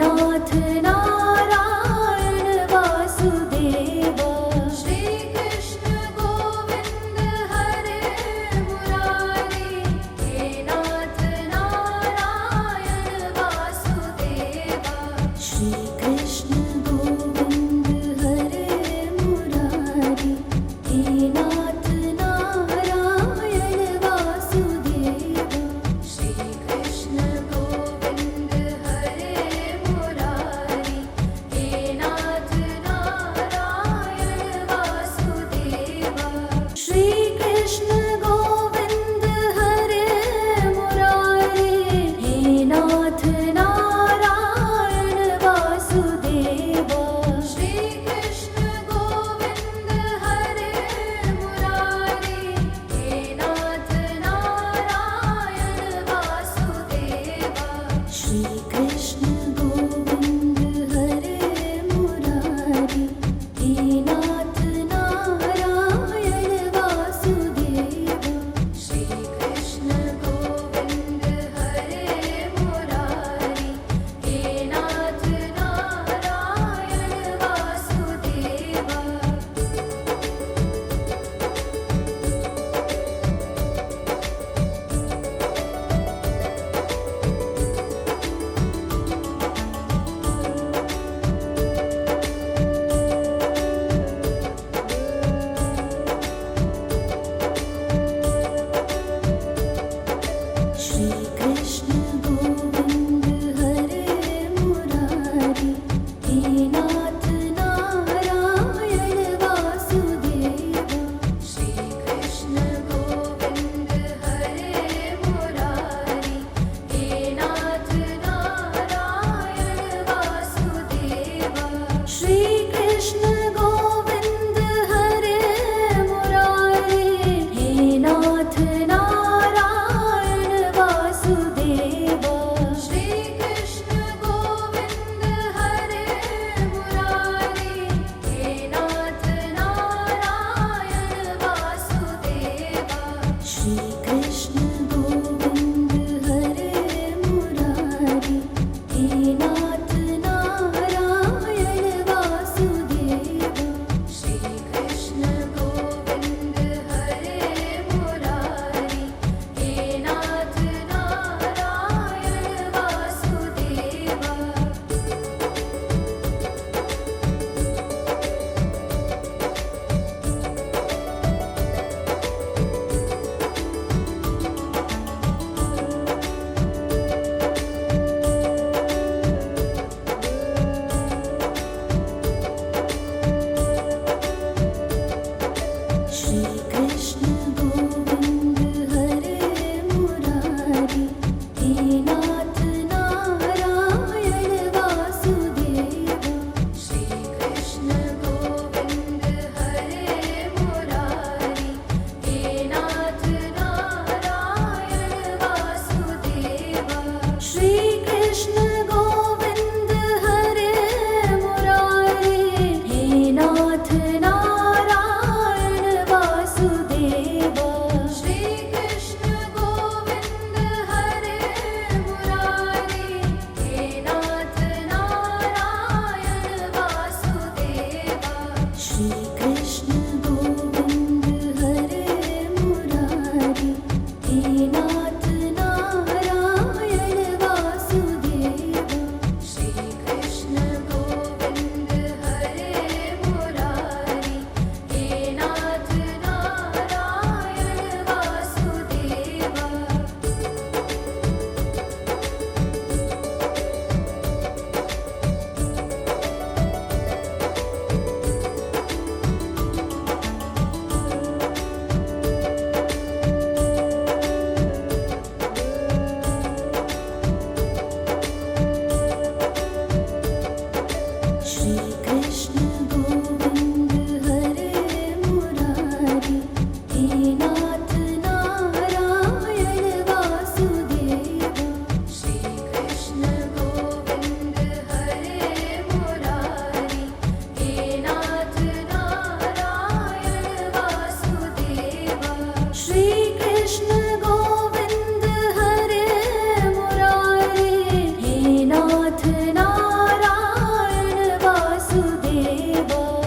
नाथ नारायण वासुदेव। नाथ नारायण वासुदेव।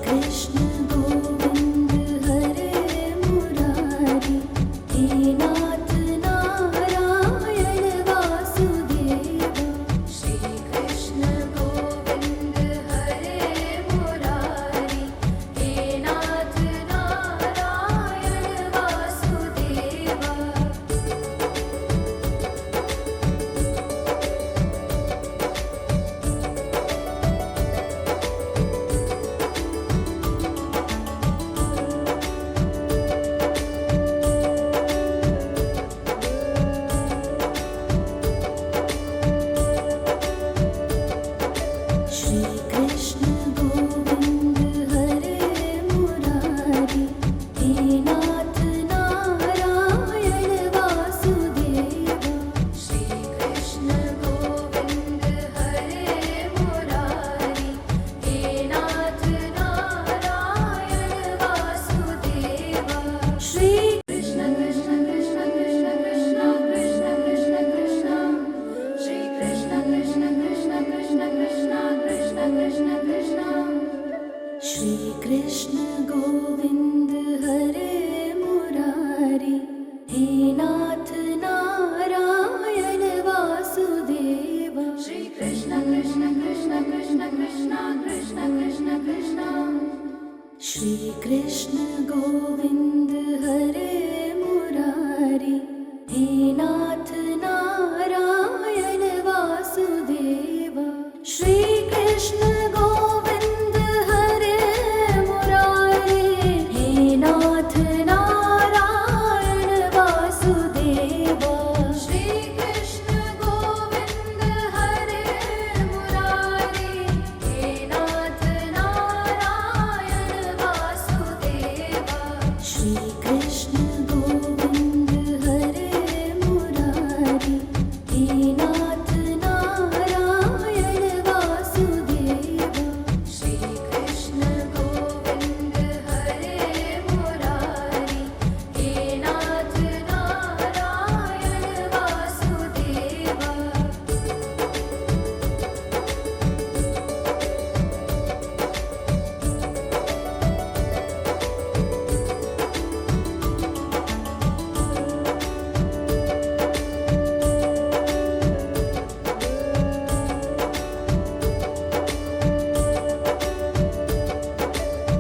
कृष्ण गोविंद हरे मुरारी, हे नाथ नारायण वासुदेवा। श्री कृष्ण गोविंद हरे मुरारी, हे नाथ नारायण वासुदेवा। श्री कृष्ण गोविंद हरे मुरारी, हे नाथ नारायण वासुदेवा। श्री कृष्ण गोविंद हरे मुरारी, हे नाथ नारायण वासुदेवा। श्री कृष्ण कृष्ण कृष्ण कृष्ण कृष्ण कृष्ण कृष्ण कृष्ण, श्री कृष्ण कृष्ण कृष्ण कृष्ण कृष्ण कृष्ण कृष्ण कृष्ण। श्री कृष्ण गोविंद हरे मुरारी, हे नाथ नारायण वासुदेवा। श्री कृष्ण कृष्ण कृष्ण कृष्ण कृष्ण कृष्ण कृष्ण कृष्ण। श्री कृष्ण गोविंद हरे मुरारी, हे नाथ नारायण वासुदेवा। श्री कृष्ण गोविंद हरे मुरारी, हे नाथ नारायण वासुदेवा। श्री कृष्ण गोविंद हरे मुरारी, हे नाथ नारायण वासुदेवा। श्री कृष्ण गोविंद हरे मुरारी, हे नाथ नारायण वासुदेवा। श्री कृष्ण गोविंद हरे मुरारी, हे नाथ नारायण वासुदेवा।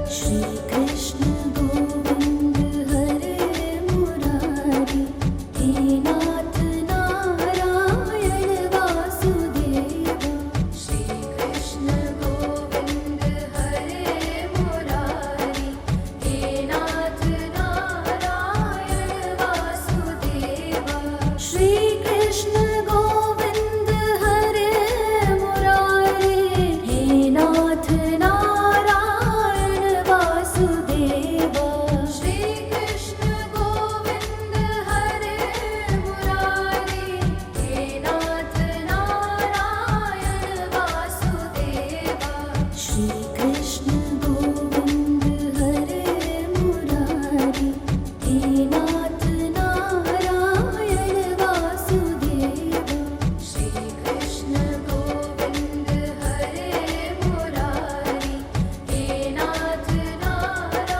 श्री कृष्ण गोविंद हरे मुरारी, हे नाथ नारायण वासुदेवा। श्री कृष्ण गोविंद हरे मुरारी, हे नाथ नारायण वासुदेवा। श्री कृष्ण गोविंद हरे मुरारी, हे नाथ नारायण वासुदेवा। श्री कृष्ण गोविंद हरे मुरारी, हे नाथ नारायण वासुदेवा। श्री कृष्ण गोविंद हरे मुरारी, हे नाथ नारायण वासुदेवा। श्री कृष्ण गोविंद हरे मुरारी, हे नाथ नारायण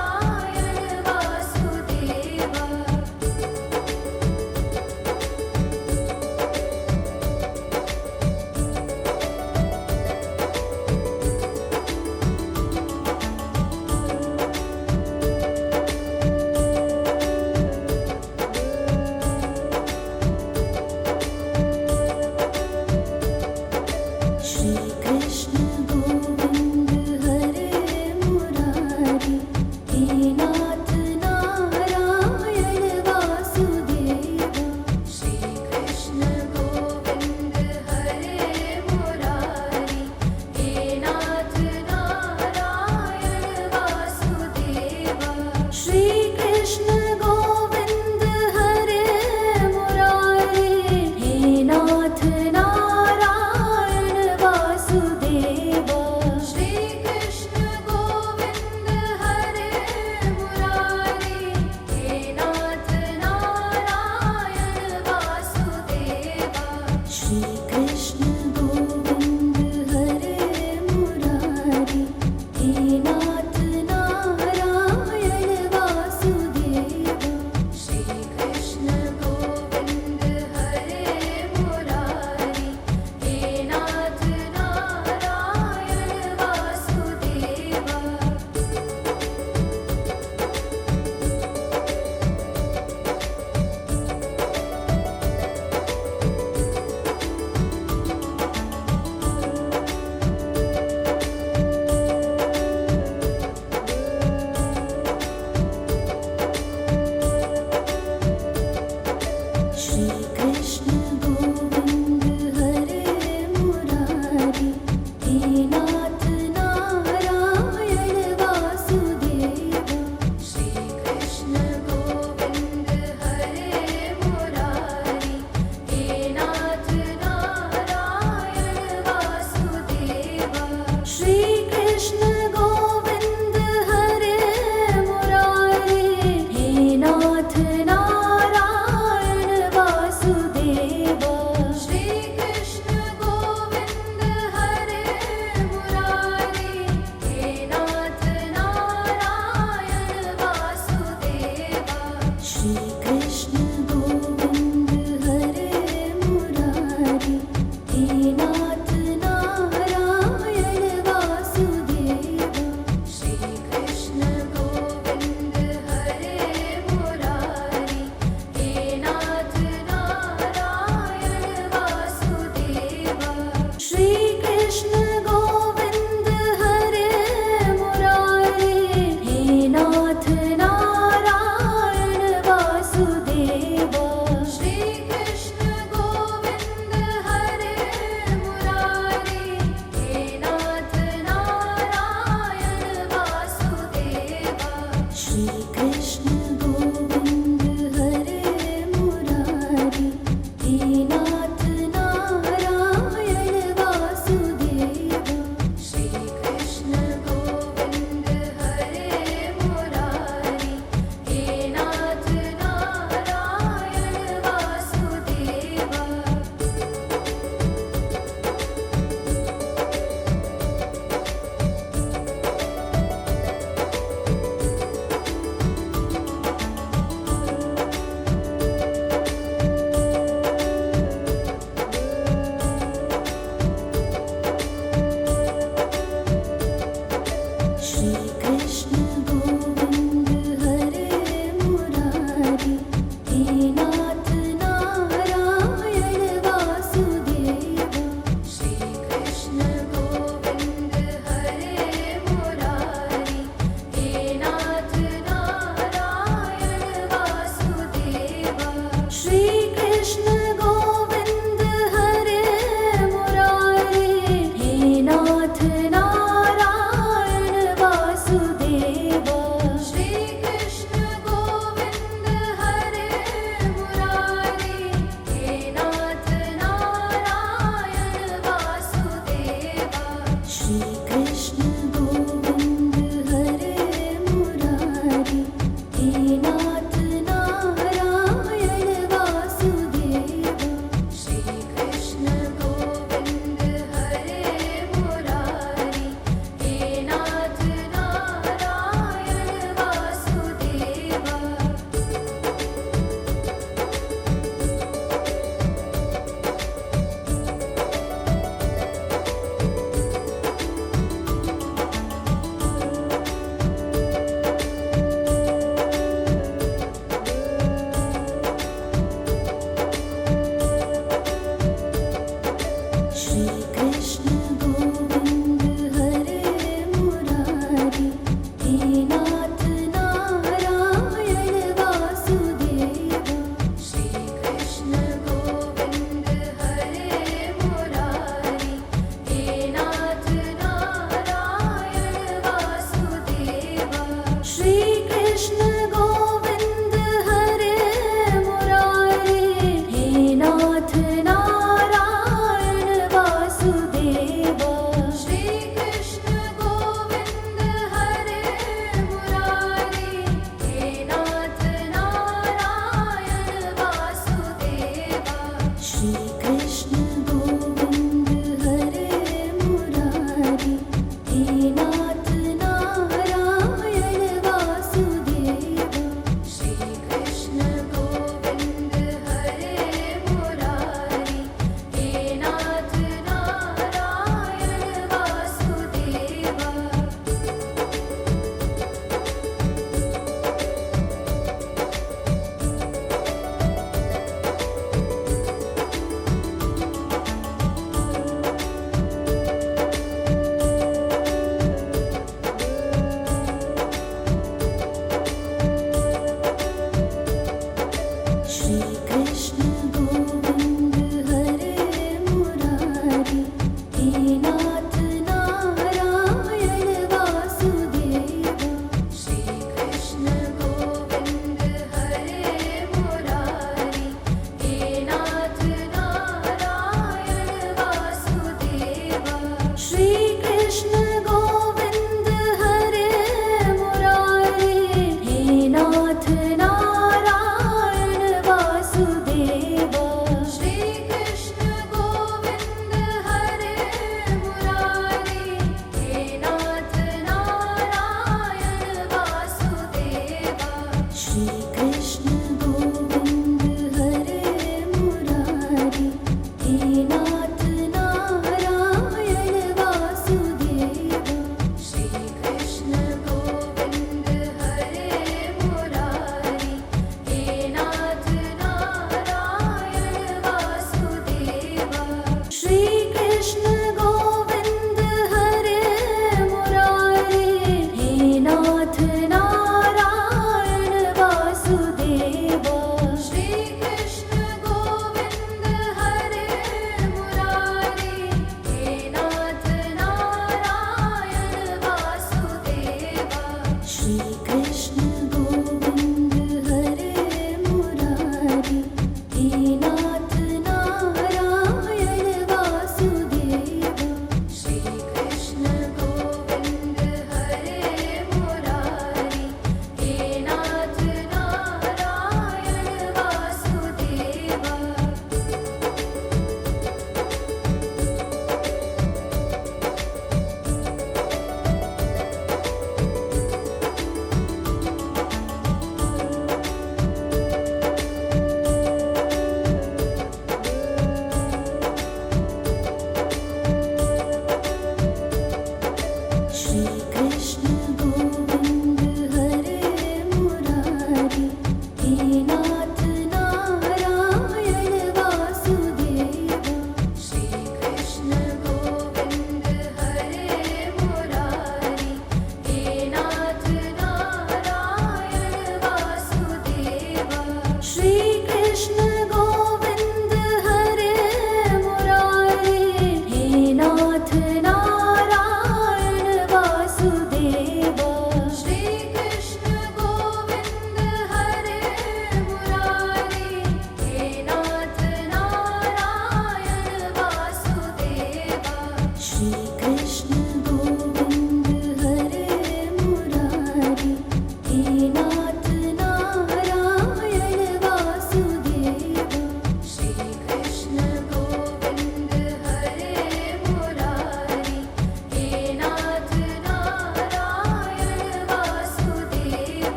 श्री कृष्ण गोविंद हरे मुरारी, हे नाथ नारायण वासुदेवा। श्री कृष्ण गोविंद हरे मुरारी, हे नाथ नारायण वासुदेवा। श्री कृष्ण गोविंद हरे मुरारी, हे नाथ नारायण वासुदेवा। श्री कृष्ण गोविंद हरे मुरारी, हे नाथ नारायण वासुदेवा। श्री कृष्ण गोविंद हरे मुरारी, हे नाथ नारायण वासुदेवा। श्री कृष्ण गोविंद हरे मुरारी, हे नाथ नारायण वासुदेवा। श्री कृष्ण गोविंद हरे मुरारी, हे नाथ नारायण वासुदेवा। श्री कृष्ण गोविंद हरे मुरारी, हे नाथ नारायण वासुदेवा। श्री कृष्ण गोविंद हरे मुरारी, हे नाथ नारायण वासुदेवा। श्री कृष्ण गोविंद हरे मुरारी, हे नाथ नारायण वासुदेवा। श्री कृष्ण गोविंद हरे मुरारी, हे नाथ नारायण वासुदेवा। श्री कृष्ण गोविंद हरे मुरारी, हे नाथ नारायण वासुदेवा। श्री कृष्ण गोविंद हरे मुरारी, हे नाथ नारायण वासुदेवा। श्री कृष्ण गोविंद हरे मुरारी, हे नाथ नारायण वासुदेवा। श्री कृष्ण गोविंद हरे मुरारी, हे नाथ नारायण वासुदेवा। श्री कृष्ण गोविंद हरे मुरारी, हे नाथ नारायण वासुदेवा। श्री कृष्ण गोविंद हरे मुरारी, हे नाथ नारायण वासुदेवा। श्री कृष्ण गोविंद हरे मुरारी, हे नाथ नारायण वासुदेवा। श्री कृष्ण गोविंद हरे मुरारी, हे नाथ नारायण वासुदेवा। श्री कृष्ण गोविंद हरे मुरारी, हे नाथ नारायण वासुदेवा। श्री कृष्ण गोविंद हरे मुरारी, हे नाथ नारायण वासुदेवा। श्री कृष्ण गोविंद हरे मुरारी, हे नाथ नारायण वासुदेवा। श्री कृष्ण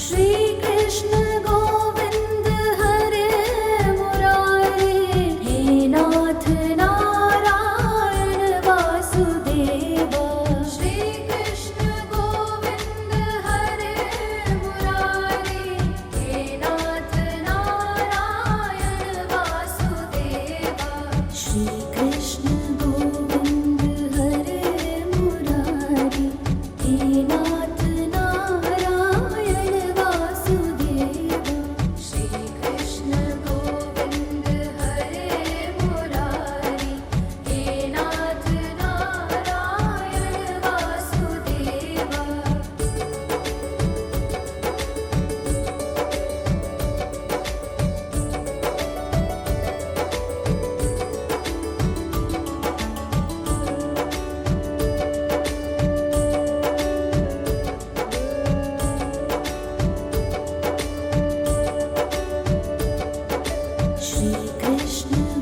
श्री कृष्ण गोविंद हरे मुरारी, हे नाथ नारायण वासुदेवा। श्री कृष्ण गोविंद हरे मुरारी, हे नाथ नारायण वासुदेवा। श्री कृष्ण गोविंद हरे मुरारी, हे नाथ नारायण वासुदेवा। श्री कृष्ण गोविंद हरे मुरारी, हे नाथ नारायण वासुदेवा। श्री कृष्ण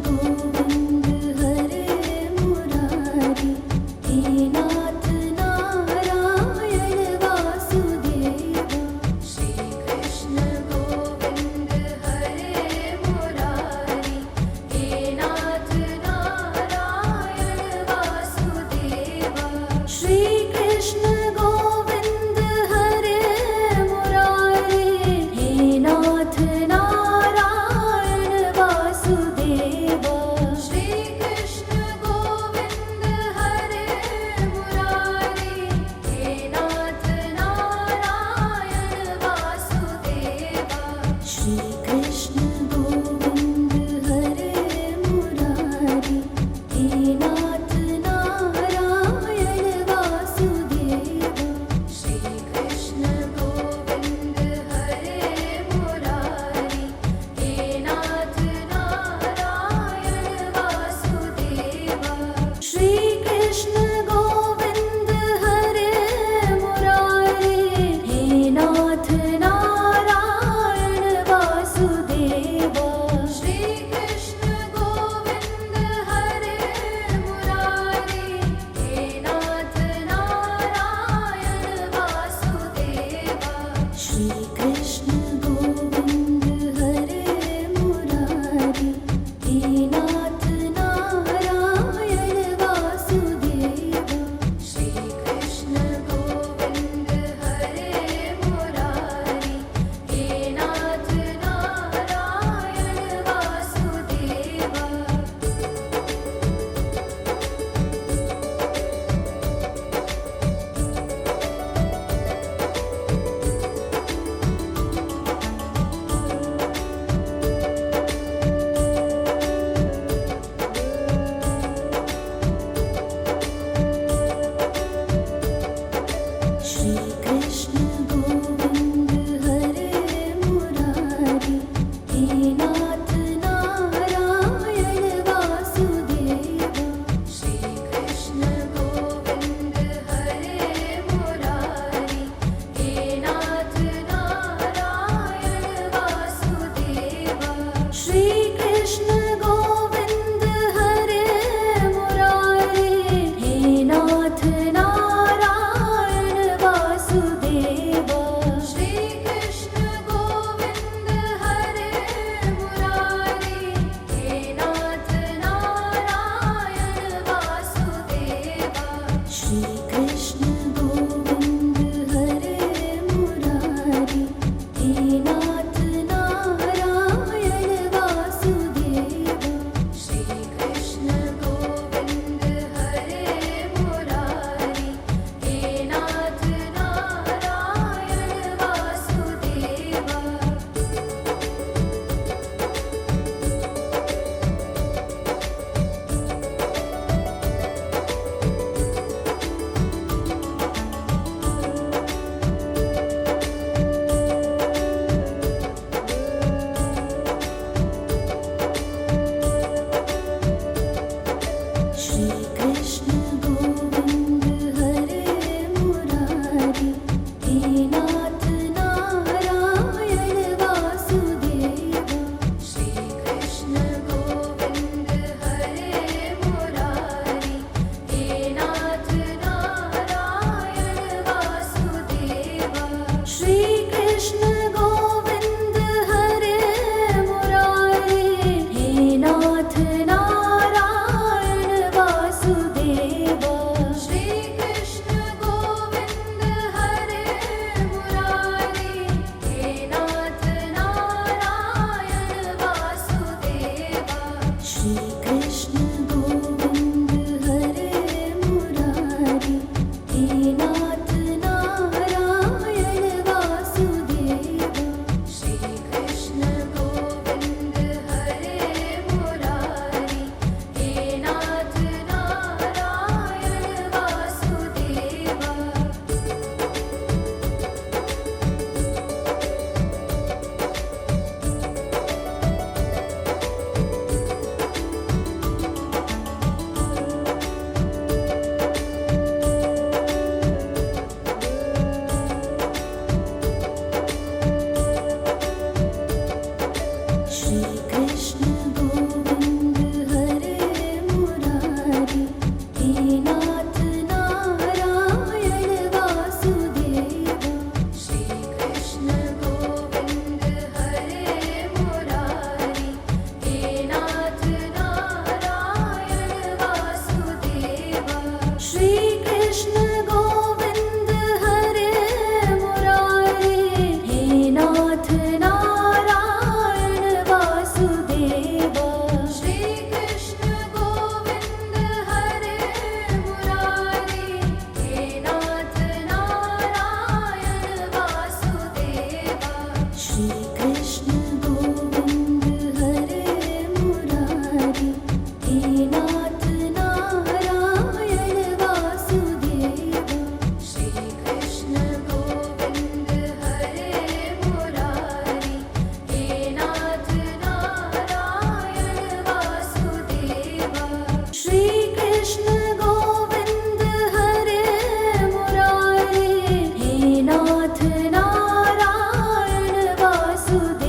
गोविंद हरे मुरारी, हे नाथ नारायण वासुदेवा। श्री कृष्ण गोविंद हरे मुरारी, हे नाथ नारायण वासुदेवा। श्री कृष्ण गोविंद हरे मुरारी, हे नाथ नारायण वासुदेवा। श्री कृष्ण गोविंद हरे मुरारी, हे नाथ नारायण वासुदेवा। श्री कृष्ण गोविंद हरे मुरारी, हे नाथ नारायण वासुदेवा। श्री कृष्ण गोविंद हरे मुरारी, हे नाथ नारायण वासुदेवा। श्री कृष्ण गोविंद हरे मुरारी, हे नाथ नारायण वासुदेवा। श्री कृष्ण गोविंद हरे मुरारी, हे नाथ नारायण वासुदेवा। श्री कृष्ण गोविंद हरे मुरारी, हे नाथ नारायण वासुदेवा। श्री कृष्ण गोविंद हरे मुरारी, हे नाथ नारायण वासुदेवा। श्री कृष्ण गोविंद हरे मुरारी, हे नाथ नारायण वासुदेवा। श्री कृष्ण गोविंद हरे मुरारी, हे नाथ नारायण वासुदेवा। श्री कृष्ण गोविंद हरे मुरारी, हे नाथ नारायण वासुदेवा। श्री कृष्ण गोविंद हरे मुरारी, हे नाथ नारायण वासुदेवा। श्री कृष्ण गोविंद हरे मुरारी, हे नाथ नारायण वासुदेवा। श्री कृष्ण गोविंद हरे मुरारी, हे नाथ नारायण वासुदेवा। कृष्ण गोविंद हरे मुरारी, हे नाथ नारायण वासुदेवा। श्री कृष्ण गोविंद हरे मुरारी, हे नाथ नारायण वासुदेवा। श्री कृष्ण गोविंद हरे मुरारी, हे नाथ नारायण वासुदेवा।